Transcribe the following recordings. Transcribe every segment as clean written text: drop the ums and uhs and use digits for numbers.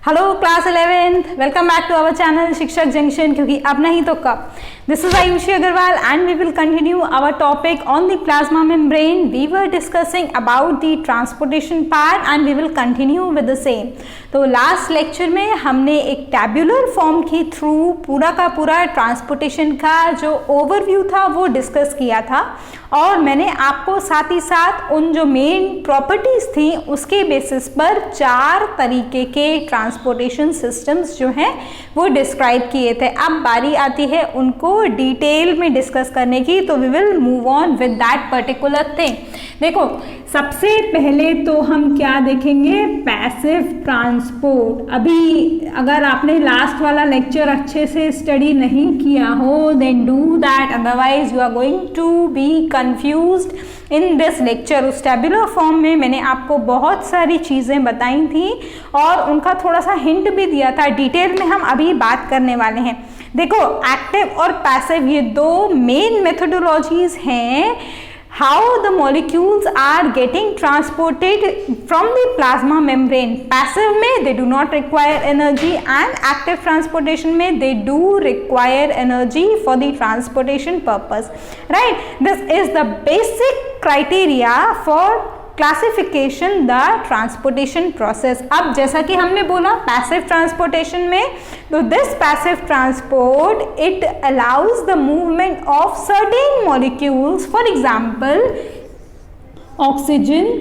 Hello class 11th, welcome back to our channel Shikshak Junction, क्योंकि अब नहीं तो कब। This is Ayushi Agrawal and we will continue our topic on the plasma membrane. We were discussing about the transportation part and we will continue with the same. तो last lecture में हमने एक tabular form के थ्रू पूरा का पूरा transportation का जो ओवरव्यू था वो डिस्कस किया था, और मैंने आपको साथ ही साथ उन जो मेन प्रॉपर्टीज थी उसके बेसिस पर 4 तरीके के ट्रांसपोर्टेशन सिस्टम्स जो हैं वो डिस्क्राइब किए थे। अब बारी आती है उनको डिटेल में डिस्कस करने की, तो we will move on with that particular thing. देखो, सबसे पहले तो हम क्या देखेंगे, पैसिव ट्रांसपोर्ट। अभी अगर आपने लास्ट वाला लेक्चर अच्छे से स्टडी नहीं किया हो then do that, otherwise you are going to be confused in this lecture. उस टैब्यूलर फॉर्म में मैंने आपको बहुत सारी चीज़ें बताई थी और उनका थोड़ा सा हिंट भी दिया था। डिटेल में हम अभी बात करने वाले हैं। देखो, एक्टिव और पैसिव ये दो मेन मेथोडोलॉजीज हैं how the molecules are getting transported from the plasma membrane. Passive में they do not require energy and active transportation में they do require energy for the transportation purpose, right? This is the basic criteria for classification the transportation process. अब जैसा कि हमने बोला passive transportation में, तो this passive transport it allows the movement of certain molecules, for example oxygen,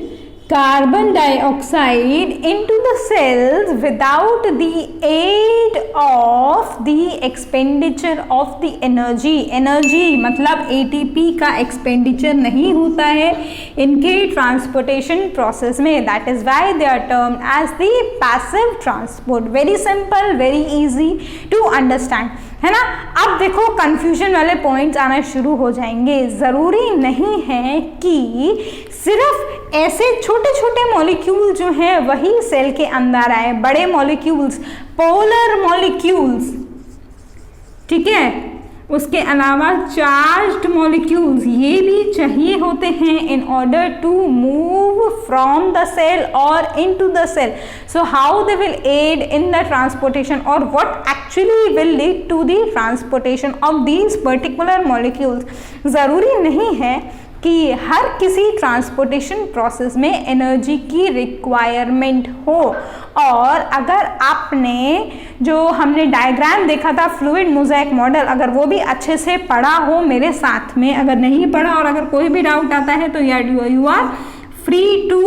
carbon dioxide into the cells without the aid of the expenditure of the energy. Energy मतलब ATP का expenditure नहीं होता है इनके transportation process में. That is why they are termed as the passive transport. Very simple, very easy to understand, है ना। अब देखो, कंफ्यूजन वाले पॉइंट्स आना शुरू हो जाएंगे। ज़रूरी नहीं है कि सिर्फ ऐसे छोटे छोटे मॉलिक्यूल जो हैं वही सेल के अंदर आए, बड़े मॉलिक्यूल्स, पोलर मॉलिक्यूल्स, ठीक है, उसके अलावा चार्ज्ड मॉलिक्यूल्स ये भी चाहिए होते हैं in order to move from the cell और into the cell. So how they will aid in the transportation और what actually will lead to the transportation of these particular molecules. ज़रूरी नहीं है कि हर किसी ट्रांसपोर्टेशन प्रोसेस में energy की रिक्वायरमेंट हो, और अगर आपने जो हमने डायग्राम देखा था फ्लूइड मोज़ेक मॉडल, अगर वो भी अच्छे से पढ़ा हो मेरे साथ में, अगर नहीं पढ़ा और अगर कोई भी डाउट आता है तो you are free to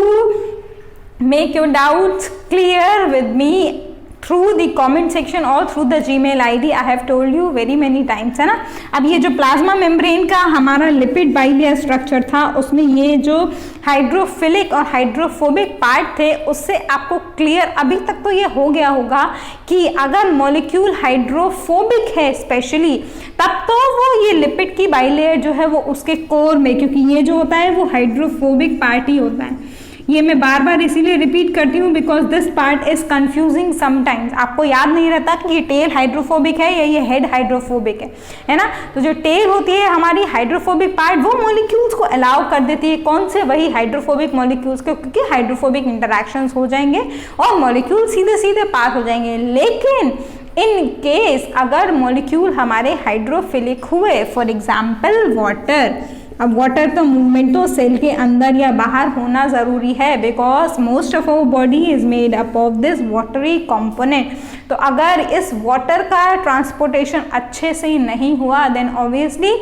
make your doubts clear with me through the comment section or through the Gmail ID. I have told you very many times, है ना। अब ये जो प्लाज्मा मेम्ब्रेन का हमारा लिपिड बाइलेयर स्ट्रक्चर था उसमें ये जो हाइड्रोफिलिक और हाइड्रोफोबिक पार्ट थे उससे आपको क्लियर अभी तक तो ये हो गया होगा कि अगर मॉलिक्यूल हाइड्रोफोबिक है स्पेशली, तब तो वो ये लिपिड की बाइलेयर जो है वो उसके कोर में, क्योंकि ये जो होता है वो हाइड्रोफोबिक पार्ट ही होता है। ये मैं बार बार इसीलिए रिपीट करती हूँ because this part is confusing sometimes. आपको याद नहीं रहता कि ये टेल हाइड्रोफोबिक है या ये हेड हाइड्रोफोबिक है ना। तो जो टेल होती है हमारी हाइड्रोफोबिक पार्ट, वो मॉलिक्यूल्स को अलाउ कर देती है। कौन से? वही हाइड्रोफोबिक मॉलिक्यूल्स को, क्योंकि हाइड्रोफोबिक इंटरैक्शंस हो जाएंगे और मॉलिक्यूल सीधे सीधे पास हो जाएंगे। लेकिन इन केस अगर मॉलिक्यूल हमारे हाइड्रोफिलिक हुए, फॉर एग्जाम्पल वाटर, अब वाटर तो मूवमेंट तो सेल के अंदर या बाहर होना ज़रूरी है because most of our body is made up of this watery component. तो अगर इस वाटर का ट्रांसपोर्टेशन अच्छे से नहीं हुआ then obviously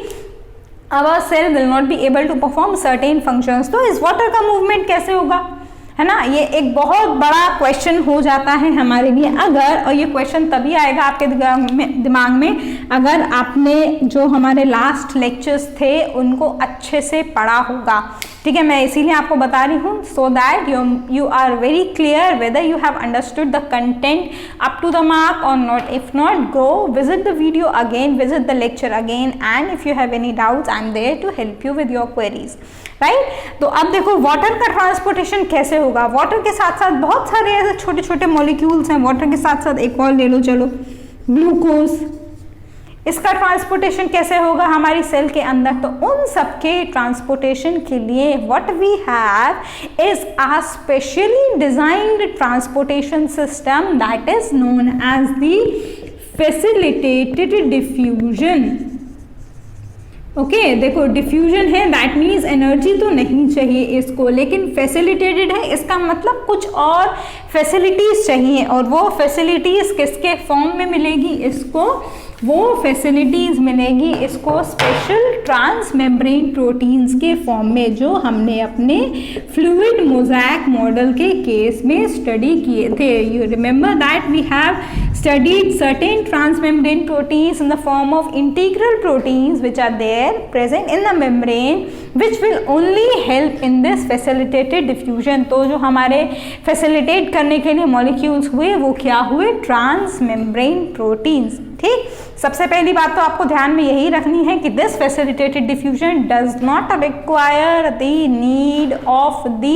our cell will not be able to perform certain functions. तो इस वाटर का मूवमेंट कैसे होगा, है ना। ये एक बहुत बड़ा क्वेश्चन हो जाता है हमारे लिए अगर, और ये क्वेश्चन तभी आएगा आपके दिमाग में अगर आपने जो हमारे लास्ट लेक्चर्स थे उनको अच्छे से पढ़ा होगा, ठीक है। मैं इसीलिए आपको बता रही हूँ so that you are very clear whether you have understood the content up to the mark और not. If not, go visit the video again, visit the lecture again, and if you have any doubts I am there to help you with your queries, right. तो अब देखो water का transportation कैसे होगा। Water के साथ साथ बहुत सारे ऐसे छोटे छोटे मॉलिक्यूल्स हैं। वाटर के साथ साथ एक और ले लो, चलो, ग्लूकोज, इसका ट्रांसपोर्टेशन कैसे होगा हमारी सेल के अंदर, तो उन सब के ट्रांसपोर्टेशन के लिए what we have is a specially designed transportation system that is known as the facilitated diffusion. Okay देखो डिफ्यूजन है दैट मीन्स एनर्जी तो नहीं चाहिए इसको, लेकिन फैसिलिटेटेड है इसका मतलब कुछ और फैसिलिटीज चाहिए, और वो फैसिलिटीज किसके फॉर्म में मिलेगी इसको, वो फैसिलिटीज मिलेगी इसको स्पेशल ट्रांसमेम्ब्रेन प्रोटीन्स के फॉर्म में, जो हमने अपने फ्लूइड मोज़ैक मॉडल के केस में स्टडी किए थे। You remember that we have studied certain transmembrane proteins in the form of integral proteins which are there present in the membrane which will only help in this facilitated diffusion। तो जो हमारे facilitate करने के लिए molecules हुए वो क्या हुए, transmembrane proteins। ठीक, सबसे पहली बात तो आपको ध्यान में यही रखनी है कि this facilitated diffusion does not require the need of the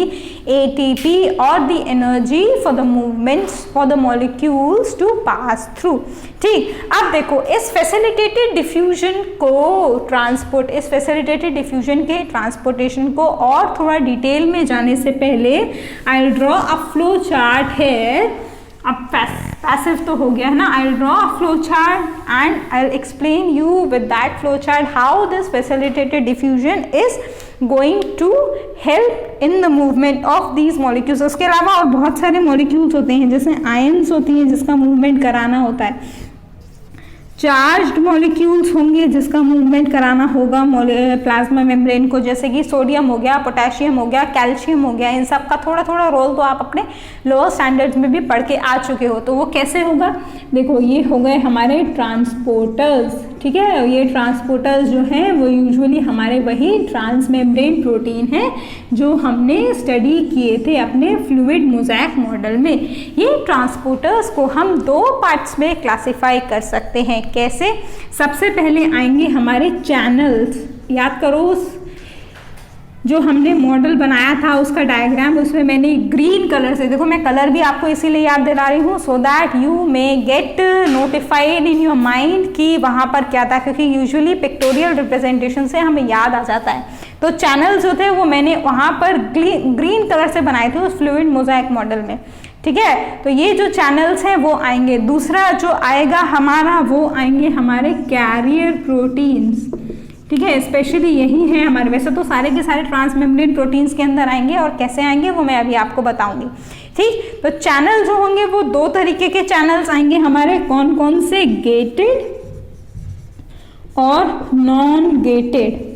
ATP और the energy for the movements for the molecules to pass through. ठीक, अब देखो इस फैसिलिटेटेड डिफ्यूजन को इस फैसिलिटेटेड डिफ्यूजन के ट्रांसपोर्टेशन को और थोड़ा डिटेल में जाने से पहले I will draw a flow chart है। अब पैसिव तो हो गया है ना, I will draw a flow chart and I will explain you with that flow chart how this facilitated diffusion is going to help in the movement of these molecules. उसके अलावा और बहुत सारे मॉलिक्यूल्स होते हैं, जैसे आयंस होती हैं जिसका मूवमेंट कराना होता है, चार्ज्ड मॉलिक्यूल्स होंगे जिसका मूवमेंट कराना होगा प्लाज्मा मेम्ब्रेन को, जैसे कि सोडियम हो गया, पोटेशियम हो गया, कैल्शियम हो गया, इन सब का थोड़ा थोड़ा रोल तो आप अपने लोअर स्टैंडर्ड्स में भी पढ़ के आ चुके हो। तो वो कैसे होगा, देखो ये हो गए हमारे ट्रांसपोर्टर्स। ठीक है, ये ट्रांसपोर्टर्स जो हैं वो यूजुअली हमारे वही ट्रांसमेम्ब्रेन प्रोटीन हैं जो हमने स्टडी किए थे अपने फ्लूइड मोज़ैक मॉडल में। ये ट्रांसपोर्टर्स को हम दो पार्ट्स में क्लासिफाई कर सकते हैं। कैसे, सबसे पहले आएंगे हमारे चैनल्स। याद करो उस जो हमने मॉडल बनाया था उसका डायग्राम, उसमें मैंने ग्रीन कलर से, देखो मैं कलर भी आपको इसीलिए याद दिला रही हूँ so that you may get notified in your mind कि वहाँ पर क्या था, क्योंकि यूजुअली पिक्टोरियल रिप्रेजेंटेशन से हमें याद आ जाता है। तो चैनल्स जो थे वो मैंने वहाँ पर ग्रीन कलर से बनाए थे उस फ्लूइड मोज़ैक मॉडल में। ठीक है, तो ये जो चैनल्स हैं वो आएंगे। दूसरा जो आएगा हमारा वो आएंगे हमारे कैरियर प्रोटीन्स। ठीक है, स्पेशली यही है हमारे, वैसे तो सारे के सारे ट्रांसमेम्ब्रेन प्रोटीन्स के अंदर आएंगे और कैसे आएंगे वो मैं अभी आपको बताऊंगी। ठीक, तो चैनल जो होंगे वो दो तरीके के चैनल्स आएंगे हमारे, कौन कौन से, गेटेड और नॉन गेटेड।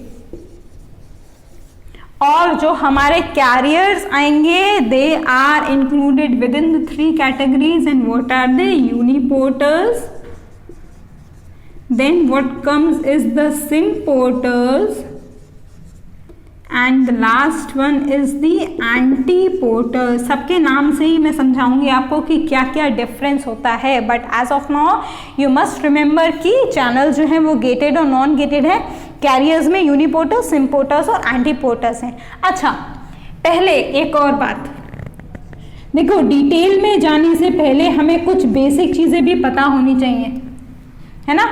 और जो हमारे कैरियर्स आएंगे they are included within the 3 categories and what are they, uniporters, then what comes is the symporters and the last one is the antiporters। सबके नाम से ही मैं समझाऊंगी आपको कि क्या क्या डिफरेंस होता है, but as of now you must remember कि चैनल जो है वो गेटेड और नॉन गेटेड है, कैरियर्स में यूनिपोर्टर्स, सिम्पोर्टर्स और एंटीपोर्टर्स हैं। अच्छा, पहले एक और बात देखो, डिटेल में जाने से पहले हमें कुछ बेसिक चीजें भी पता होनी चाहिए, है ना।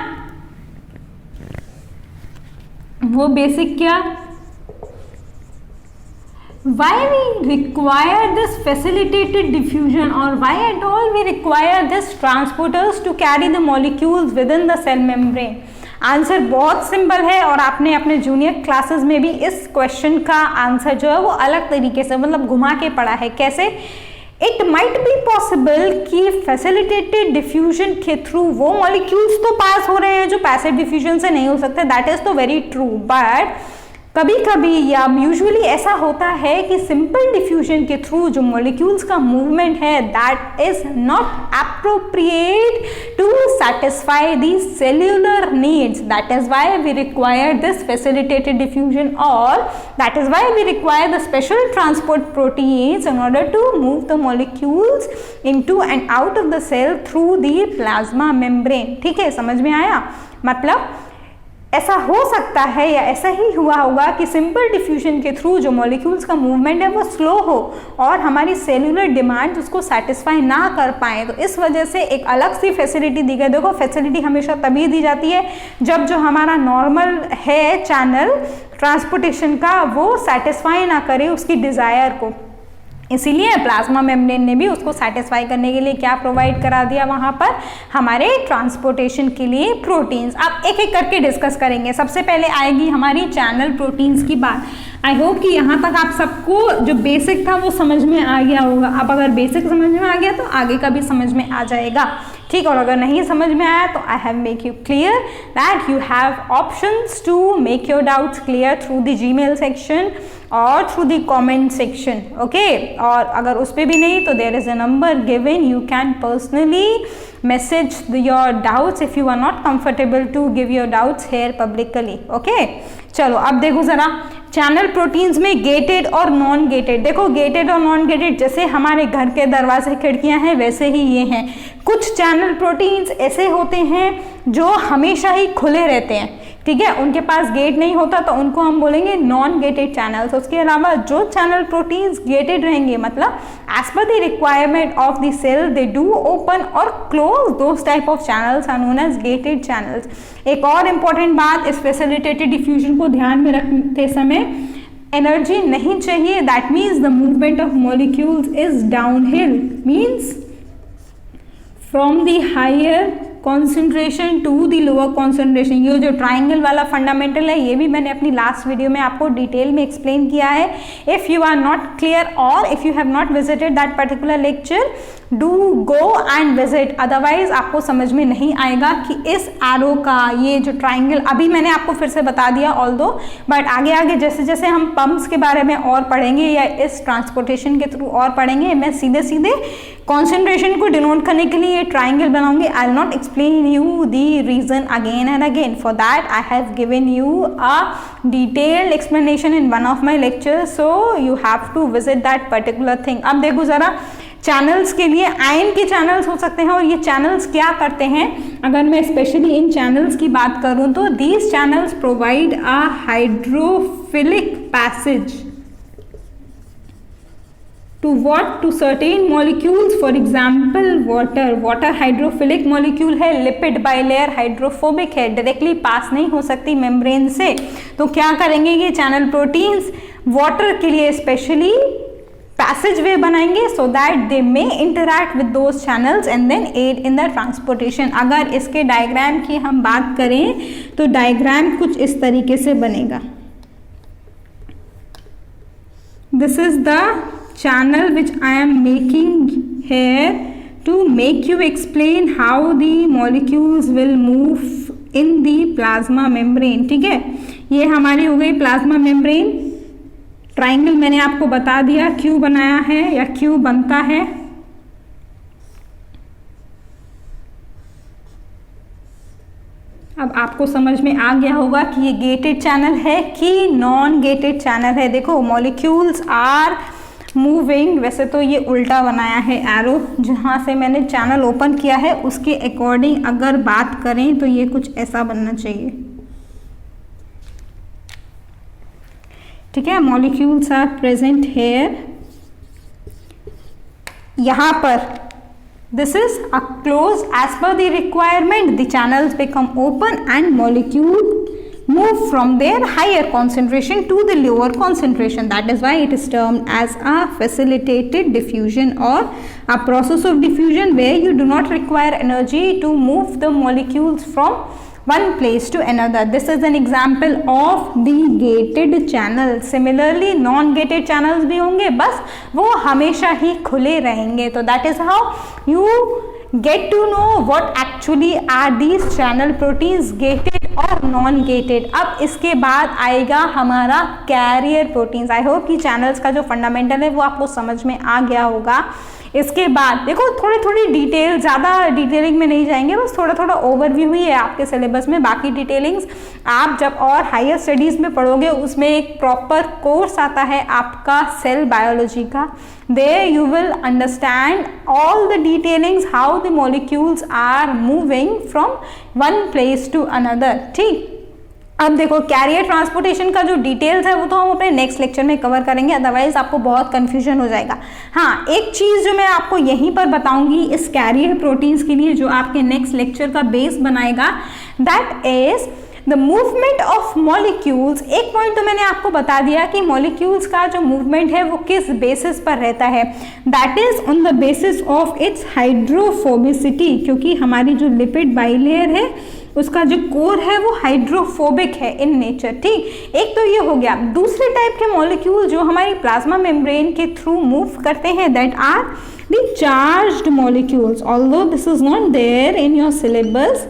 वो बेसिक क्या, why we require this facilitated diffusion or why at all we require this transporters to carry the molecules within the cell membrane। Answer बहुत सिंपल है और आपने अपने जूनियर क्लासेस में भी इस क्वेश्चन का आंसर जो है वो अलग तरीके से मतलब घुमा के पढ़ा है। कैसे, इट माइट बी पॉसिबल कि फैसिलिटेटेड डिफ्यूजन के थ्रू वो मॉलिक्यूल्स तो पास हो रहे हैं जो पैसिव डिफ्यूजन से नहीं हो सकते, दैट इज तो वेरी ट्रू, बट कभी कभी या यूजुअली ऐसा होता है कि सिंपल डिफ्यूजन के थ्रू जो मॉलिक्यूल्स का मूवमेंट है that is not appropriate to satisfy these cellular needs। that is why we require this facilitated diffusion or that is why we require the special transport proteins in order to move the molecules into and out of the cell through the plasma membrane। ठीक है, समझ में आया, मतलब ऐसा हो सकता है या ऐसा ही हुआ होगा कि सिंपल डिफ्यूजन के थ्रू जो मॉलिक्यूल्स का मूवमेंट है वो स्लो हो और हमारी सेलुलर डिमांड उसको सेटिस्फाई ना कर पाए, तो इस वजह से एक अलग सी फैसिलिटी दी गई। देखो फैसिलिटी हमेशा तभी दी जाती है जब जो हमारा नॉर्मल है चैनल ट्रांसपोर्टेशन का वो सेटिस्फाई ना करे उसकी डिज़ायर को, इसीलिए प्लाज्मा मेम्ब्रेन ने भी उसको सेटिस्फाई करने के लिए क्या प्रोवाइड करा दिया वहाँ पर, हमारे ट्रांसपोर्टेशन के लिए प्रोटीन्स। अब एक एक करके डिस्कस करेंगे। सबसे पहले आएगी हमारी चैनल प्रोटीन्स की बात। आई होप कि यहाँ तक आप सबको जो बेसिक था वो समझ में आ गया होगा। अब अगर बेसिक समझ में आ गया तो आगे का भी समझ में आ जाएगा, ठीक। और अगर नहीं समझ में आया तो I have make you clear that you have options to make your doubts clear through the Gmail section और through the comment section, okay. और अगर उस पर भी नहीं तो there is a number given, you can personally message your doubts if you are not comfortable to give your doubts here publicly, okay। चलो अब देखो जरा चैनल प्रोटीन्स में गेटेड और नॉन गेटेड। देखो गेटेड और नॉन गेटेड जैसे हमारे घर के दरवाजे खिड़कियां हैं वैसे ही ये हैं। कुछ चैनल प्रोटीन्स ऐसे होते हैं जो हमेशा ही खुले रहते हैं, ठीक है, उनके पास गेट नहीं होता तो उनको हम बोलेंगे नॉन गेटेड चैनल्स। उसके अलावा जो चैनल प्रोटीन्स गेटेड रहेंगे मतलब as per the requirement of the cell they do open और close, those type of channels are known as gated channels. एक और इम्पॉर्टेंट बात, इस फैसिलिटेटेड डिफ्यूजन को ध्यान में रखते समय एनर्जी नहीं चाहिए, that means the movement of molecules is downhill, means from the higher concentration to the lower concentration. ये जो ट्राइंगल वाला फंडामेंटल है ये भी मैंने अपनी लास्ट वीडियो में आपको डिटेल में एक्सप्लेन किया है। If you are not clear और if you have not visited that particular lecture do go and visit, otherwise आपको समझ में नहीं आएगा कि इस एरो का ये जो ट्राइंगल, अभी मैंने आपको फिर से बता दिया ऑल्दो, बट आगे आगे जैसे जैसे हम पंप्स के बारे में और पढ़ेंगे या इस ट्रांसपोर्टेशन के थ्रू और पढ़ेंगे, मैं सीधे सीधे कॉन्सेंट्रेशन को डिनोट करने के लिए ये ट्राइंगल बनाऊंगी। I will not explain you the reason again and again. For that I have given you a detailed explanation in one of my lectures, so you have to visit that particular thing. अब देखो जरा channels के लिए ion के channels हो सकते हैं और ये चैनल्स क्या करते हैं, अगर मैं स्पेशली इन चैनल्स की बात करूं तो these channels provide a hydrophilic passage to what, to certain molecules, for example water। water hydrophilic molecule है, लिपिड बाइलेयर हाइड्रोफोबिक है, डायरेक्टली पास नहीं हो सकती मेम्ब्रेन से, तो क्या करेंगे ये चैनल प्रोटीन्स वाटर के लिए स्पेशली पैसेज वे बनाएंगे so that they may interact with those channels and then aid in the transportation. अगर इसके डायग्राम की हम बात करें तो डायग्राम कुछ इस तरीके से बनेगा। This is the channel which I am making here to make you explain how the molecules will move in the plasma membrane, ठीक है। ये हमारी हो गई प्लाज्मा मेम्ब्रेन। ट्राइंगल मैंने आपको बता दिया क्यों बनाया है या क्यों बनता है। अब आपको समझ में आ गया होगा कि ये गेटेड चैनल है कि नॉन गेटेड चैनल है। देखो मॉलिक्यूल्स आर मूविंग, वैसे तो ये उल्टा बनाया है एरो, जहाँ से मैंने चैनल ओपन किया है उसके अकॉर्डिंग अगर बात करें तो ये कुछ ऐसा बनना चाहिए, ठीक है। मॉलिक्यूल्स आर प्रेजेंट हेयर, यहाँ पर this is a close as per the requirement the channels become open and molecule move from their higher concentration to the lower concentration. That is why it is termed as a facilitated diffusion or a process of diffusion where you do not require energy to move the molecules from one place to another. This is an example of the gated channel. Similarly non-gated channels भी होंगे, बस वो हमेशा ही खुले रहेंगे। तो that is how you get to know what actually are these channel proteins, gated और non gated. अब इसके बाद आएगा हमारा कैरियर प्रोटीन्स। आई होप कि चैनल्स का जो फंडामेंटल है वो आपको समझ में आ गया होगा। इसके बाद देखो थोड़ी थोड़ी डिटेल, ज़्यादा डिटेलिंग में नहीं जाएंगे, बस थोड़ा थोड़ा ओवरव्यू ही है आपके सिलेबस में। बाकी डिटेलिंग्स आप जब और हायर स्टडीज़ में पढ़ोगे उसमें एक प्रॉपर कोर्स आता है आपका सेल बायोलॉजी का। There you will understand all the detailings how the molecules are moving from one place to another, ठीक। अब देखो कैरियर ट्रांसपोर्टेशन का जो डिटेल्स है वो तो हम अपने नेक्स्ट लेक्चर में कवर करेंगे, अदरवाइज आपको बहुत कंफ्यूजन हो जाएगा। हाँ, एक चीज जो मैं आपको यहीं पर बताऊंगी इस कैरियर प्रोटीन्स के लिए जो आपके नेक्स्ट लेक्चर का बेस बनाएगा, that is the movement of molecules. एक पॉइंट तो मैंने आपको बता दिया कि मॉलिक्यूल्स का जो मूवमेंट है वो किस बेसिस पर रहता है, that is on the basis of its hydrophobicity, क्योंकि हमारी जो लिपिड बाइलेयर है उसका जो कोर है वो हाइड्रोफोबिक है इन नेचर। ठीक, एक तो ये हो गया। दूसरे टाइप के मॉलिक्यूल जो हमारी प्लाज्मा मेम्ब्रेन के थ्रू मूव करते हैं, that are the charged molecules, although this is not there in your syllabus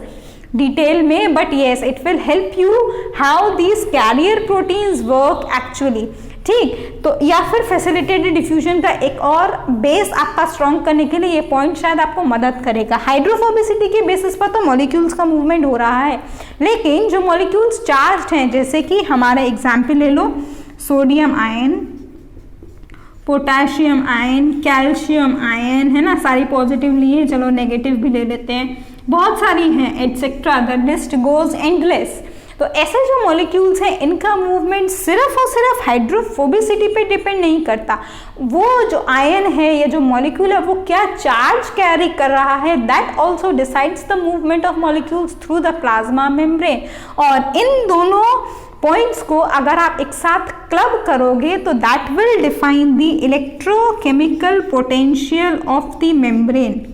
detail में, but yes it will help you how these carrier proteins work actually. ठीक, तो या फिर फैसिलिटेटेड डिफ्यूजन का एक और बेस आपका स्ट्रॉन्ग करने के लिए ये पॉइंट शायद आपको मदद करेगा। हाइड्रोफोबिसिटी के बेसिस पर तो मॉलिक्यूल्स का मूवमेंट हो रहा है, लेकिन जो मॉलिक्यूल्स चार्ज्ड हैं, जैसे कि हमारा एग्जाम्पल ले लो, sodium ion, potassium ion, calcium ion, है ना, सारी पॉजिटिव लिए, चलो नेगेटिव भी ले लेते हैं, बहुत सारी हैं, etcetera, the list goes endless. तो ऐसे जो मॉलिक्यूल्स हैं इनका मूवमेंट सिर्फ और सिर्फ हाइड्रोफोबिसिटी पे डिपेंड नहीं करता, वो जो आयन है या जो मॉलिक्यूल है वो क्या चार्ज कैरी कर रहा है, that also decides the movement of molecules through the plasma membrane. और इन दोनों पॉइंट्स को अगर आप एक साथ क्लब करोगे तो that will define the electrochemical potential of the membrane.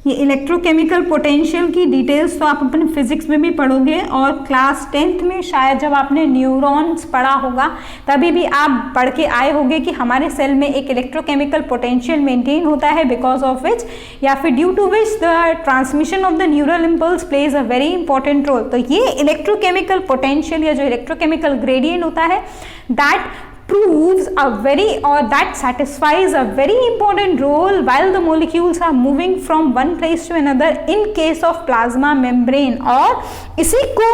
ये इलेक्ट्रोकेमिकल पोटेंशियल की डिटेल्स तो आप अपने फिजिक्स में भी पढ़ोगे, और क्लास 10th में शायद जब आपने न्यूरॉन्स पढ़ा होगा तभी भी आप पढ़ के आए होंगे कि हमारे सेल में एक इलेक्ट्रोकेमिकल पोटेंशियल मेंटेन होता है, बिकॉज ऑफ विच या फिर due to which the transmission of the neural impulse plays a very important role. तो ये इलेक्ट्रोकेमिकल पोटेंशियल या जो इलेक्ट्रोकेमिकल ग्रेडियंट होता है, that proves a very or that satisfies a very important role while the molecules are moving from one place to another in case of plasma membrane। और इसी को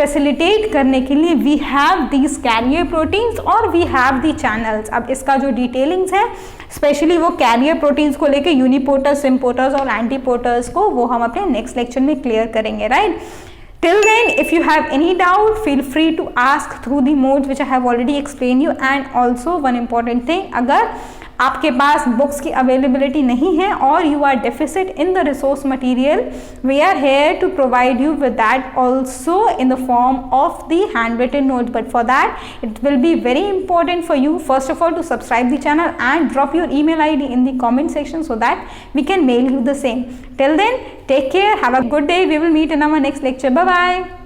facilitate करने के लिए we have these carrier proteins और we have the channels। अब इसका जो डिटेलिंग्स है स्पेशली वो कैरियर प्रोटीन्स को लेके यूनिपोर्टर्स, सिम्पोर्टर्स और एंटीपोर्टर्स को, वो हम अपने नेक्स्ट लेक्चर में क्लियर करेंगे, right. Till then, if you have any doubt, feel free to ask through the modes which I have already explained you। And also one important thing, अगर आपके पास बुक्स की अवेलेबिलिटी नहीं है और you are deficit in the resource material, we are here to provide you with that also in the form of the hand written note. But for that it will be very important for you first of all to subscribe the channel and drop your email ID in the comment section so that we can mail you the same। Till then, take care, have a good day, we will meet in our next lecture, bye bye।